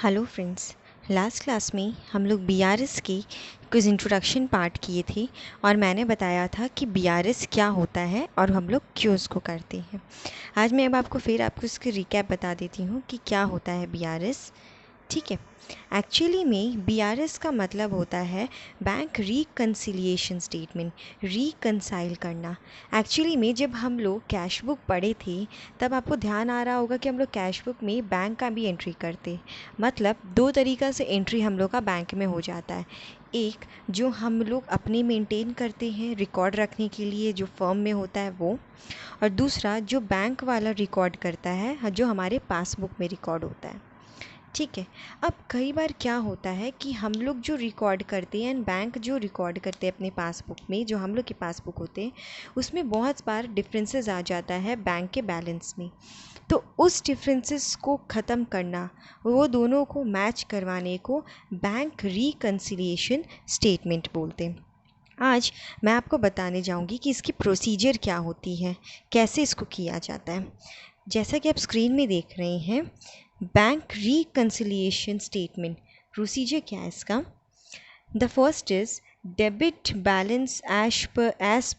Hello friends. Last class में हम लोग बीआरएस की कुछ इंट्रोडक्शन पार्ट किए थे और मैंने बताया था कि बीआरएस क्या होता है और हम लोग क्यों उसको करते हैं। आज मैं अब आपको इसकी रिकैप बता देती हूँ कि क्या होता है बीआरएस। ठीक है। एक्चुअली में बीआरएस का मतलब होता है बैंक रिकन्सिलिएशन स्टेटमेंट, रिकन्साइल करना। एक्चुअली में जब हम लोग कैश बुक पढ़े थे तब आपको ध्यान आ रहा होगा कि हम लोग कैश बुक में बैंक का भी एंट्री करते। मतलब दो तरीक़ा से एंट्री हम लोग का बैंक में हो जाता है। एक जो हम लोग अपने मेंटेन करते हैं रिकॉर्ड रखने के लिए, जो फर्म में होता है वो, और दूसरा जो बैंक वाला रिकॉर्ड करता है, जो हमारे पासबुक में रिकॉर्ड होता है। ठीक है। अब कई बार क्या होता है कि हम लोग जो रिकॉर्ड करते हैं एंड बैंक जो रिकॉर्ड करते हैं अपने पासबुक में, जो हम लोग के पासबुक होते हैं, उसमें बहुत बार डिफरेंसेस आ जाता है बैंक के बैलेंस में। तो उस डिफरेंसेस को ख़त्म करना, वो दोनों को मैच करवाने को बैंक रिकन्सिलिएशन स्टेटमेंट बोलते हैं। आज मैं आपको बताने जाऊंगी कि इसकी प्रोसीजर क्या होती है, कैसे इसको किया जाता है। जैसा कि आप स्क्रीन में देख रहे हैं, बैंक रिकन्सिलिएशन स्टेटमेंट प्रोसीजर क्या है इसका। The first is debit balance as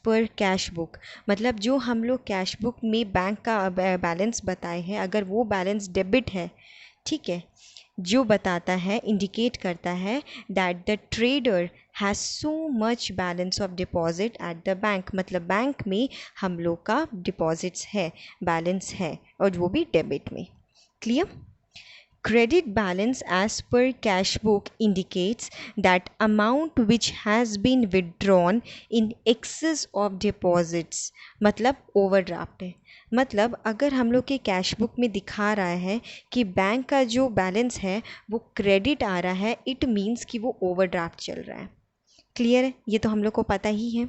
per cash book. मतलब जो हम लोग कैश बुक में बैंक का बैलेंस बताए हैं, अगर वो बैलेंस डेबिट है, ठीक है, जो बताता है, इंडिकेट करता है that the trader has so much balance of deposit at the bank. मतलब बैंक में हम लोग का डिपॉजिट्स है, बैलेंस है, और वो भी डेबिट में। Clear? Credit balance as per cash book indicates that amount which has been withdrawn in excess of deposits, मतलब ओवरड्राफ्ट है। मतलब अगर हम लोग के कैश बुक में दिखा रहा है कि बैंक का जो बैलेंस है वो क्रेडिट आ रहा है, इट मीन्स कि वो ओवरड्राफ्ट चल रहा है। क्लियर है? ये तो हम लोग को पता ही है।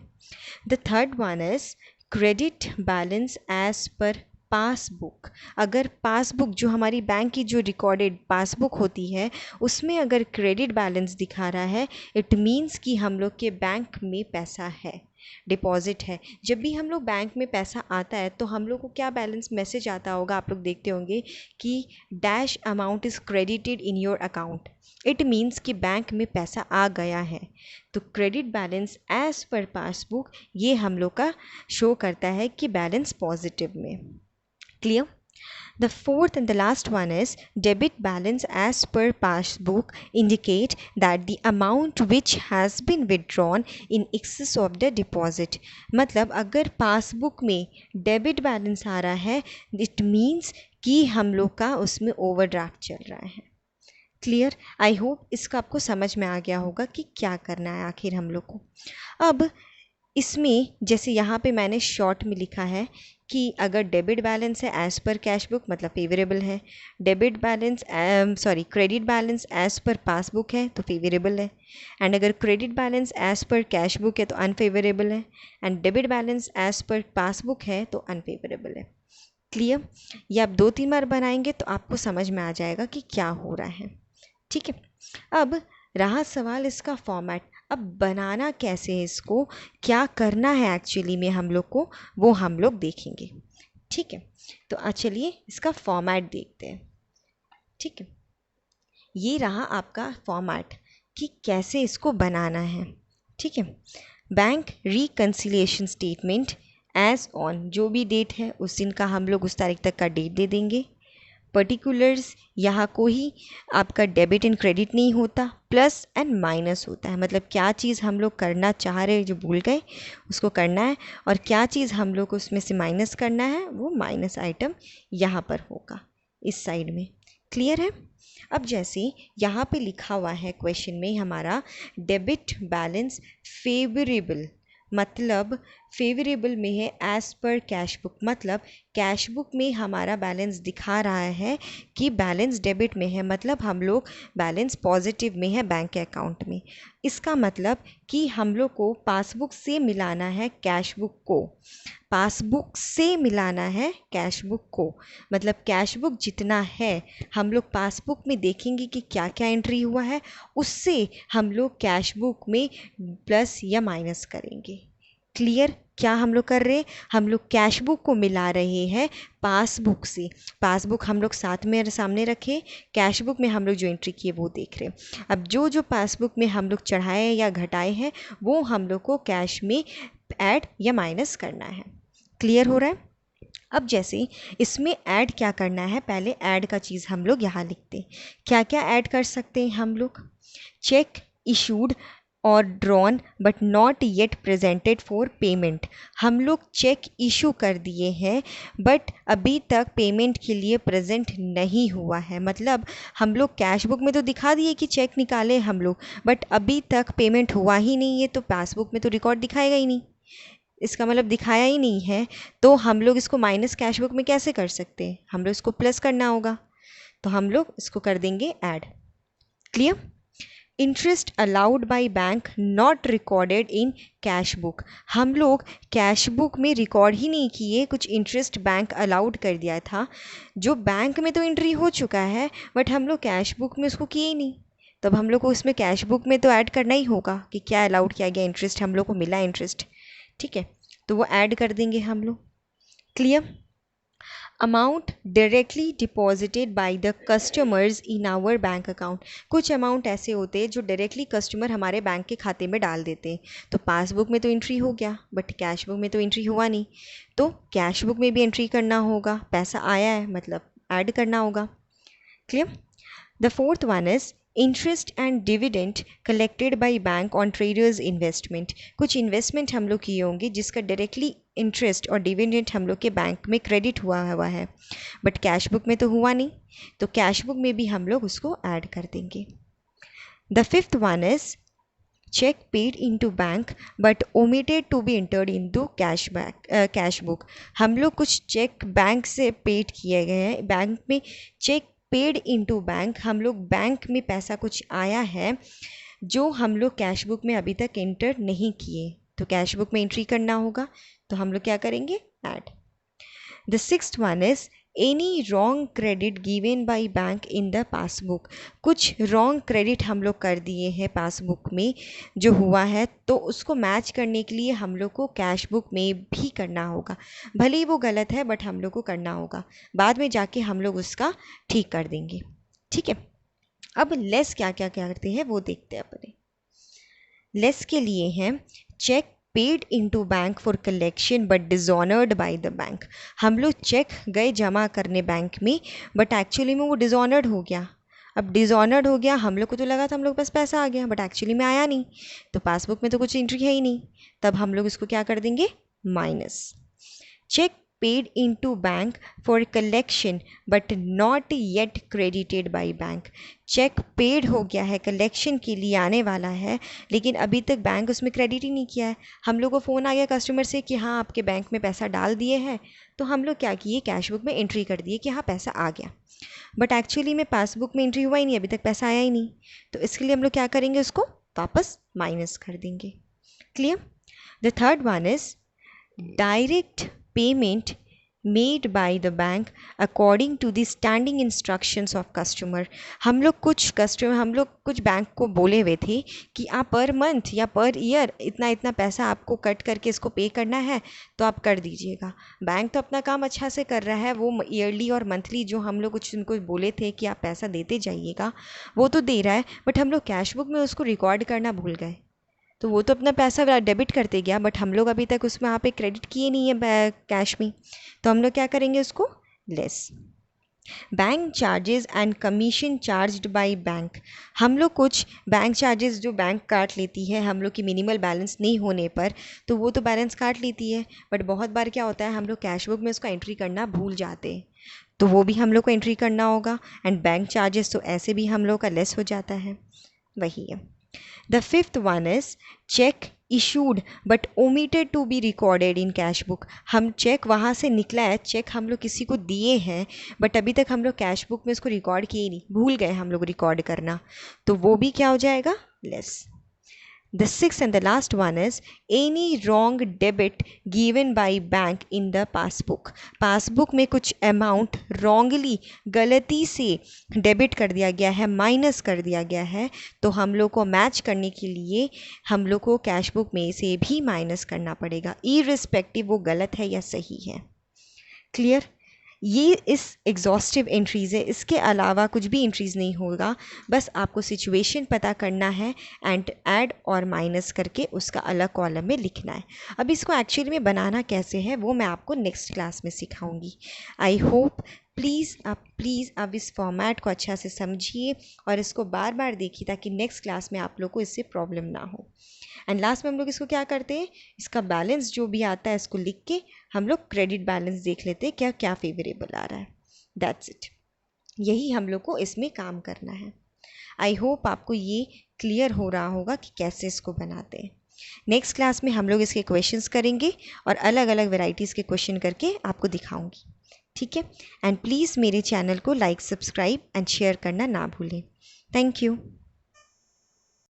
The third one is credit balance as per passbook. अगर पासबुक जो हमारी बैंक की जो रिकॉर्डेड पासबुक होती है उसमें अगर क्रेडिट बैलेंस दिखा रहा है, इट मीन्स कि हम लोग के बैंक में पैसा है, डिपॉजिट है। जब भी हम लोग बैंक में पैसा आता है तो हम लोग को क्या बैलेंस मैसेज आता होगा, आप लोग देखते होंगे कि dash amount is credited in your account. It means कि बैंक में पैसा आ गया है। तो credit balance as per passbook ये हम लोग का शो करता है कि बैलेंस पॉजिटिव में। Clear? The fourth and the last one is debit balance as per passbook indicate that the amount which has been withdrawn in excess of the deposit. मतलब अगर पासबुक में डेबिट बैलेंस आ रहा है, it means कि हम लोग का उसमें ओवरड्राफ्ट चल रहा है। क्लियर? आई होप इसका आपको समझ में आ गया होगा कि क्या करना है आखिर हम लोग को। अब इसमें जैसे यहाँ पे मैंने शॉर्ट में लिखा है कि अगर डेबिट बैलेंस है एज़ पर कैश बुक मतलब फेवरेबल है, debit balance credit balance as per passbook है तो फेवरेबल है, एंड अगर credit balance as per cash book है तो अनफेवरेबल है, and debit balance as per passbook है तो अनफेवरेबल है। क्लियर? ये आप 2-3 बार बनाएंगे तो आपको समझ में आ जाएगा कि क्या हो रहा है। ठीक है। अब रहा सवाल इसका फॉर्मेट। अब बनाना कैसे है, इसको क्या करना है एक्चुअली में हम लोग को, वो हम लोग देखेंगे। ठीक है। तो चलिए इसका फॉर्मेट देखते हैं। ठीक है। ये रहा आपका फॉर्मेट कि कैसे इसको बनाना है। ठीक है। Bank reconciliation statement as on, जो भी डेट है उस दिन का हम लोग उस तारीख तक का डेट दे देंगे। पर्टिकुलर्स, यहाँ कोई आपका डेबिट एंड क्रेडिट नहीं होता, प्लस एंड माइनस होता है। मतलब क्या चीज़ हम लोग करना चाह रहे हैं जो भूल गए उसको करना है, और क्या चीज़ हम लोग को उसमें से माइनस करना है वो माइनस आइटम यहाँ पर होगा इस साइड में। क्लियर है? अब जैसे यहाँ पे लिखा हुआ है क्वेश्चन में हमारा डेबिट बैलेंस फेवरेबल, मतलब फेवरेबल में है एज़ पर कैश बुक। मतलब कैश बुक में हमारा बैलेंस दिखा रहा है कि बैलेंस डेबिट में है, मतलब हम लोग बैलेंस पॉजिटिव में है बैंक के अकाउंट में। इसका मतलब कि हम लोग को पासबुक से मिलाना है कैश बुक को, पासबुक से मिलाना है कैश बुक को। मतलब कैश बुक जितना है हम लोग पासबुक में देखेंगे कि क्या क्या एंट्री हुआ है, उससे हम लोग कैश बुक में प्लस या माइनस करेंगे। क्लियर? क्या हम लोग कर रहे हैं, हम लोग कैश बुक को मिला रहे हैं पासबुक से। पासबुक हम लोग साथ में सामने रखे, कैश बुक में हम लोग जो एंट्री किए वो देख रहे हैं। अब जो जो पासबुक में हम लोग चढ़ाए या घटाए हैं वो हम लोग को कैश में ऐड या माइनस करना है। क्लियर हो रहा है? अब जैसे इसमें ऐड क्या करना है, पहले ऐड का चीज़ हम लोग यहाँ लिखते हैं। क्या क्या ऐड कर सकते हैं हम लोग? चेक इशूड और drawn but not yet presented for payment. हम लोग चेक इशू कर दिए हैं बट अभी तक पेमेंट के लिए प्रेजेंट नहीं हुआ है। मतलब हम लोग कैश बुक में तो दिखा दिए कि चेक निकाले हम लोग, बट अभी तक पेमेंट हुआ ही नहीं है, तो पासबुक में तो रिकॉर्ड दिखाएगा ही नहीं। इसका मतलब दिखाया ही नहीं है, तो हम लोग इसको माइनस कैश बुक में कैसे कर सकते हैं, हम लोग इसको प्लस करना होगा। तो हम लोग इसको कर देंगे add. Clear? Interest allowed by bank not recorded in cash book. हम लोग कैश बुक में रिकॉर्ड ही नहीं किए, कुछ इंटरेस्ट बैंक अलाउड कर दिया था जो बैंक में तो एंट्री हो चुका है बट हम लोग कैश बुक में उसको किए ही नहीं। तब हम लोग को उसमें कैश बुक में तो ऐड करना ही होगा कि क्या अलाउड किया गया, इंटरेस्ट हम लोग को मिला इंटरेस्ट। ठीक है, तो वो ऐड कर देंगे हम लोग। Clear? Amount directly deposited by the customers in our bank account. कुछ अमाउंट ऐसे होते हैं जो डायरेक्टली कस्टमर हमारे बैंक के खाते में डाल देते हैं। तो पासबुक में तो एंट्री हो गया बट कैश बुक में तो एंट्री हुआ नहीं, तो कैश बुक में भी एंट्री करना होगा। पैसा आया है मतलब ऐड करना होगा। Clear? The fourth one is interest and dividend collected by bank on traders investment. कुछ इन्वेस्टमेंट हम लोग किए होंगे जिसका डायरेक्टली इंटरेस्ट और डिविडेंड हम लोग के बैंक में क्रेडिट हुआ है बट कैश बुक में तो हुआ नहीं, तो कैश बुक में भी हम लोग उसको ऐड कर देंगे। The fifth one is cheque paid into bank but omitted to be entered into cash book. हम लोग कुछ चेक बैंक से पेड किए गए हैं, बैंक में चेक पेड इनटू बैंक, हम लोग बैंक में पैसा कुछ आया है जो हम लोग कैश बुक में अभी तक एंटर नहीं किए, तो कैश बुक में एंट्री करना होगा। तो हम लोग क्या करेंगे, add. The sixth one is any wrong credit given by bank in the passbook. कुछ रॉन्ग क्रेडिट हम लोग कर दिए हैं पासबुक में जो हुआ है, तो उसको मैच करने के लिए हम लोग को कैश बुक में भी करना होगा। भले ही वो गलत है बट हम लोग को करना होगा, बाद में जाके हम लोग उसका ठीक कर देंगे। ठीक है, अब लेस क्या क्या करते हैं वो देखते हैं अपने। लेस के लिए हैं cheque paid into bank for collection but dishonoured by the bank. हम लोग चेक गए जमा करने बैंक में बट एक्चुअली में वो डिसऑनर्ड हो गया। अब डिसऑनर्ड हो गया, हम लोग को तो लगा था हम लोग के पास पैसा आ गया बट एक्चुअली में आया नहीं, तो पासबुक में तो कुछ एंट्री है ही नहीं। तब हम लोग इसको क्या कर देंगे, minus. Cheque paid into bank for collection but not yet credited by bank. Cheque paid हो गया है, कलेक्शन के लिए आने वाला है, लेकिन अभी तक बैंक उसमें क्रेडिट ही नहीं किया है। हम लोग को फ़ोन आ गया कस्टमर से कि हाँ आपके बैंक में पैसा डाल दिए हैं, तो हम लोग क्या किए, कैश बुक में एंट्री कर दिए कि हाँ पैसा आ गया, बट एक्चुअली में पासबुक में एंट्री हुआ ही नहीं, अभी तक पैसा आया ही नहीं। तो इसके लिए हम लोग क्या करेंगे, उसको वापस माइनस कर देंगे। Clear? The third one is direct payment made by the bank according to the standing instructions of customer. हम लोग कुछ बैंक को बोले हुए थे कि आप पर मंथ या पर ईयर इतना इतना पैसा आपको कट करके इसको पे करना है, तो आप कर दीजिएगा। बैंक तो अपना काम अच्छा से कर रहा है, वो ईयरली और मंथली जो हम लोग कुछ उनको बोले थे कि आप पैसा देते जाइएगा वो तो दे रहा है, बट हम लोग कैश बुक में उसको रिकॉर्ड करना भूल गए। तो वो तो अपना पैसा डेबिट करते गया बट हम लोग अभी तक उसमें वहाँ पे क्रेडिट किए नहीं है कैश में, तो हम लोग क्या करेंगे उसको, less. Bank charges and commission charged by bank. हम लोग कुछ बैंक चार्जेस जो बैंक काट लेती है हम लोग की मिनिमल बैलेंस नहीं होने पर, तो वो तो बैलेंस काट लेती है, बट बहुत बार क्या होता है हम लोग कैश बुक में उसको एंट्री करना भूल जाते हैं, तो वो भी हम लोग को एंट्री करना होगा। एंड बैंक चार्जेस तो ऐसे भी हम लोग का लेस हो जाता है, वही है। The fifth one is check issued but omitted to be recorded in cash book। हम चेक वहाँ से निकला है, चेक हम लोग किसी को दिए हैं बट अभी तक हम लोग कैश बुक में उसको रिकॉर्ड किए नहीं, भूल गए हम लोग रिकॉर्ड करना, तो वो भी क्या हो जाएगा, less. The sixth and the last one is any wrong debit given by bank in the passbook. Passbook में कुछ अमाउंट wrongly गलती से डेबिट कर दिया गया है, माइनस कर दिया गया है, तो हम लोग को मैच करने के लिए हम लोग को कैश बुक में से भी माइनस करना पड़ेगा, इररिस्पेक्टिव वो गलत है या सही है। क्लियर? ये इस एग्जॉस्टिव एंट्रीज़ है, इसके अलावा कुछ भी एंट्रीज़ नहीं होगा। बस आपको सिचुएशन पता करना है एंड ऐड और माइनस करके उसका अलग कॉलम में लिखना है। अब इसको एक्चुअली में बनाना कैसे है वो मैं आपको नेक्स्ट क्लास में सिखाऊंगी। आई होप प्लीज़ आप इस फॉर्मेट को अच्छा से समझिए और इसको बार बार देखिए ताकि नेक्स्ट क्लास में आप लोग को इससे प्रॉब्लम ना हो। एंड लास्ट में हम लोग इसको क्या करते हैं, इसका बैलेंस जो भी आता है इसको लिख के हम लोग क्रेडिट बैलेंस देख लेते हैं क्या क्या फेवरेबल आ रहा है। दैट्स इट, यही हम लोग को इसमें काम करना है। आई होप आपको ये क्लियर हो रहा होगा कि कैसे इसको बनाते हैं। नेक्स्ट क्लास में हम लोग इसके क्वेश्चंस करेंगे और अलग अलग वेराइटीज़ के क्वेश्चन करके आपको दिखाऊंगी, ठीक है। एंड प्लीज़ मेरे चैनल को लाइक, सब्सक्राइब एंड शेयर करना ना भूलें। Thank you.